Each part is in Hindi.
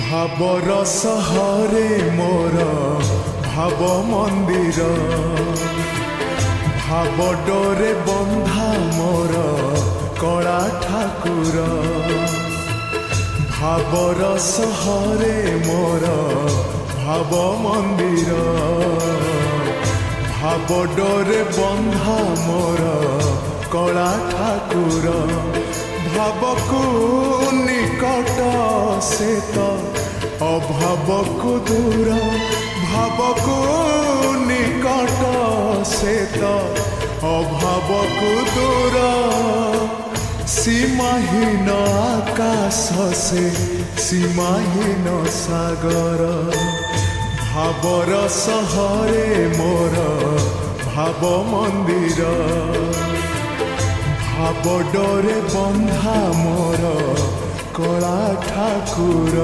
भावर सहरे मोर भाव मंदिर भाव डोरे बंधा मोर कला ठाकुर भावर सहरे मोर भाव मंदिर भाव डोरे बंधा मोर कला ठाकुर भावकु निकट से तो अभावकु दूर भावकु निकट से तो अभावकु दूर सीमाहीन आकाश से सीमाहीन सागर भावर सहरे मोर भाव मंदिर भाव डोरे बंधा मोर कला ठाकुर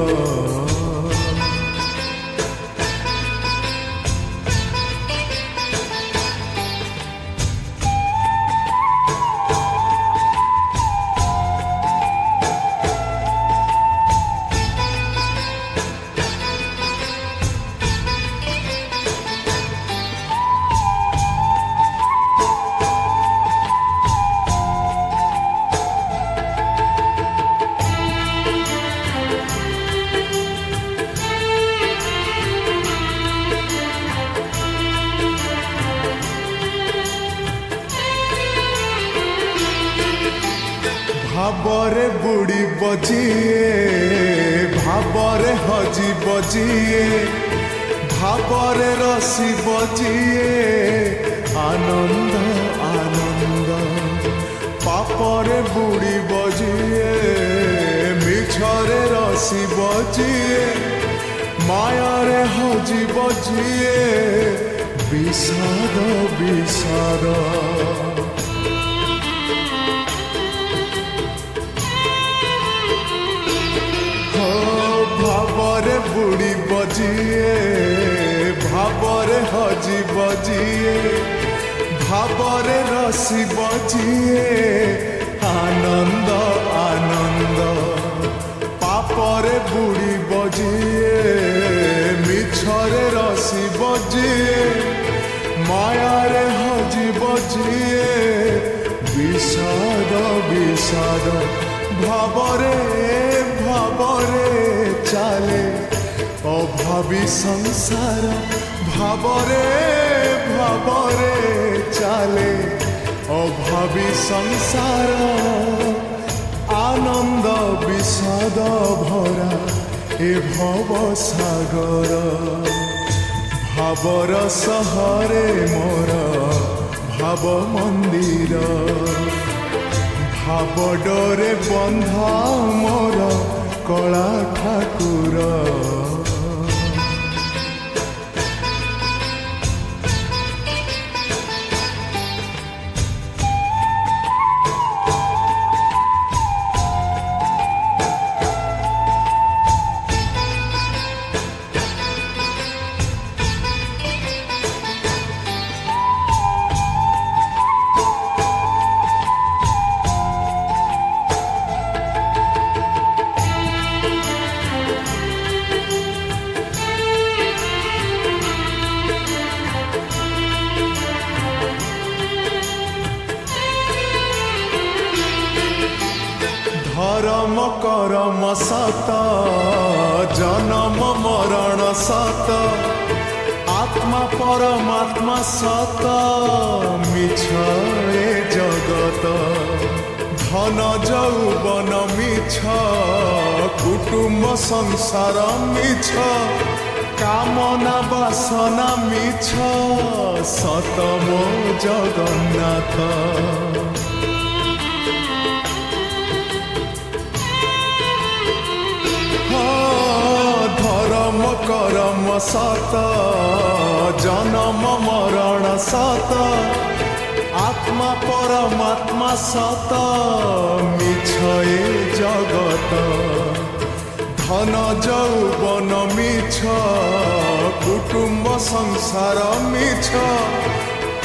भावरे बुड़ी बजिए भावरे हजी बजिए भावरे रसी बजिए आनंद आनंद पापरे बुड़ी बजिए मिछरे रसी बजिए मायारे हजी बजिए विषाद विषाद भावरे बुड़ी बजिए भावरे हजी बजिए भावरे रसी बजिए आनंद आनंद पापरे बुड़ी बजिए मिछरे रसी बजिए मायारे हजी बजिए विषाद विषाद भावरे भावरे चाले अभावी संसार भावरे भावरे चाले अभावी संसार आनंद विषाद भरा ए भव सागर भावर सहरे मोर भाव मंदिर भाव डोरे बंधा मोर कला ठाकुर धर्म करम सत जन्म मरण सत आत्मा परमात्मा सत मिछ ए जगत धन जौवन मिछ कुटुंब संसार मिछ कामना वासना मिछ सत मो जगन्नाथ धर्म करम सत जन्म मरण सत आत्मा परमात्मा सत मिछ ए जगत धन जौवन मिछ कुटुंब संसार मिछ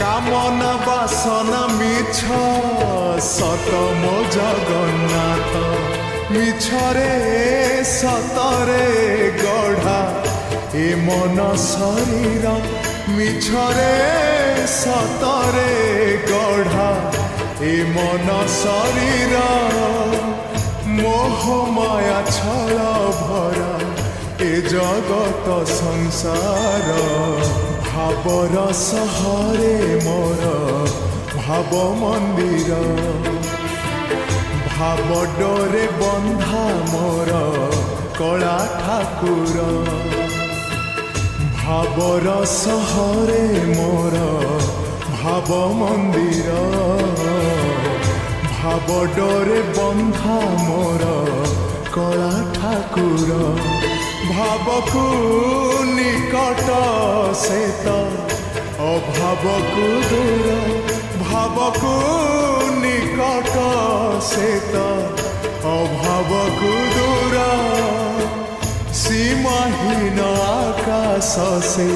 कामना वासना मिछ सत मो जगन्नाथ मिछरे सतरे मन शरीर मिछरे सतरे गढ़ा ए मन शरीर मोह माया छल भरा ए जगत संसार भावर सहरे मोर भाव मंदिर भाव डोरे बंधा मोर कला ठाकुर भावर सहरे मोर भाव मंदिर भाव डोरे बंधा मोर कला ठाकुर भाव को निकट सेत अभाव को दूर भाव को निकट सेत अभाव को दूर सीमाहीन आकाश से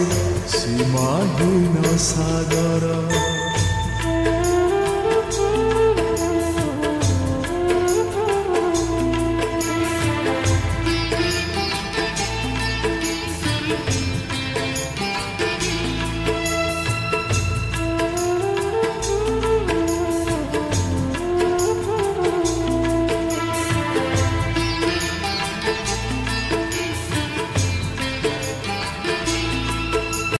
सीमाहीन सागर।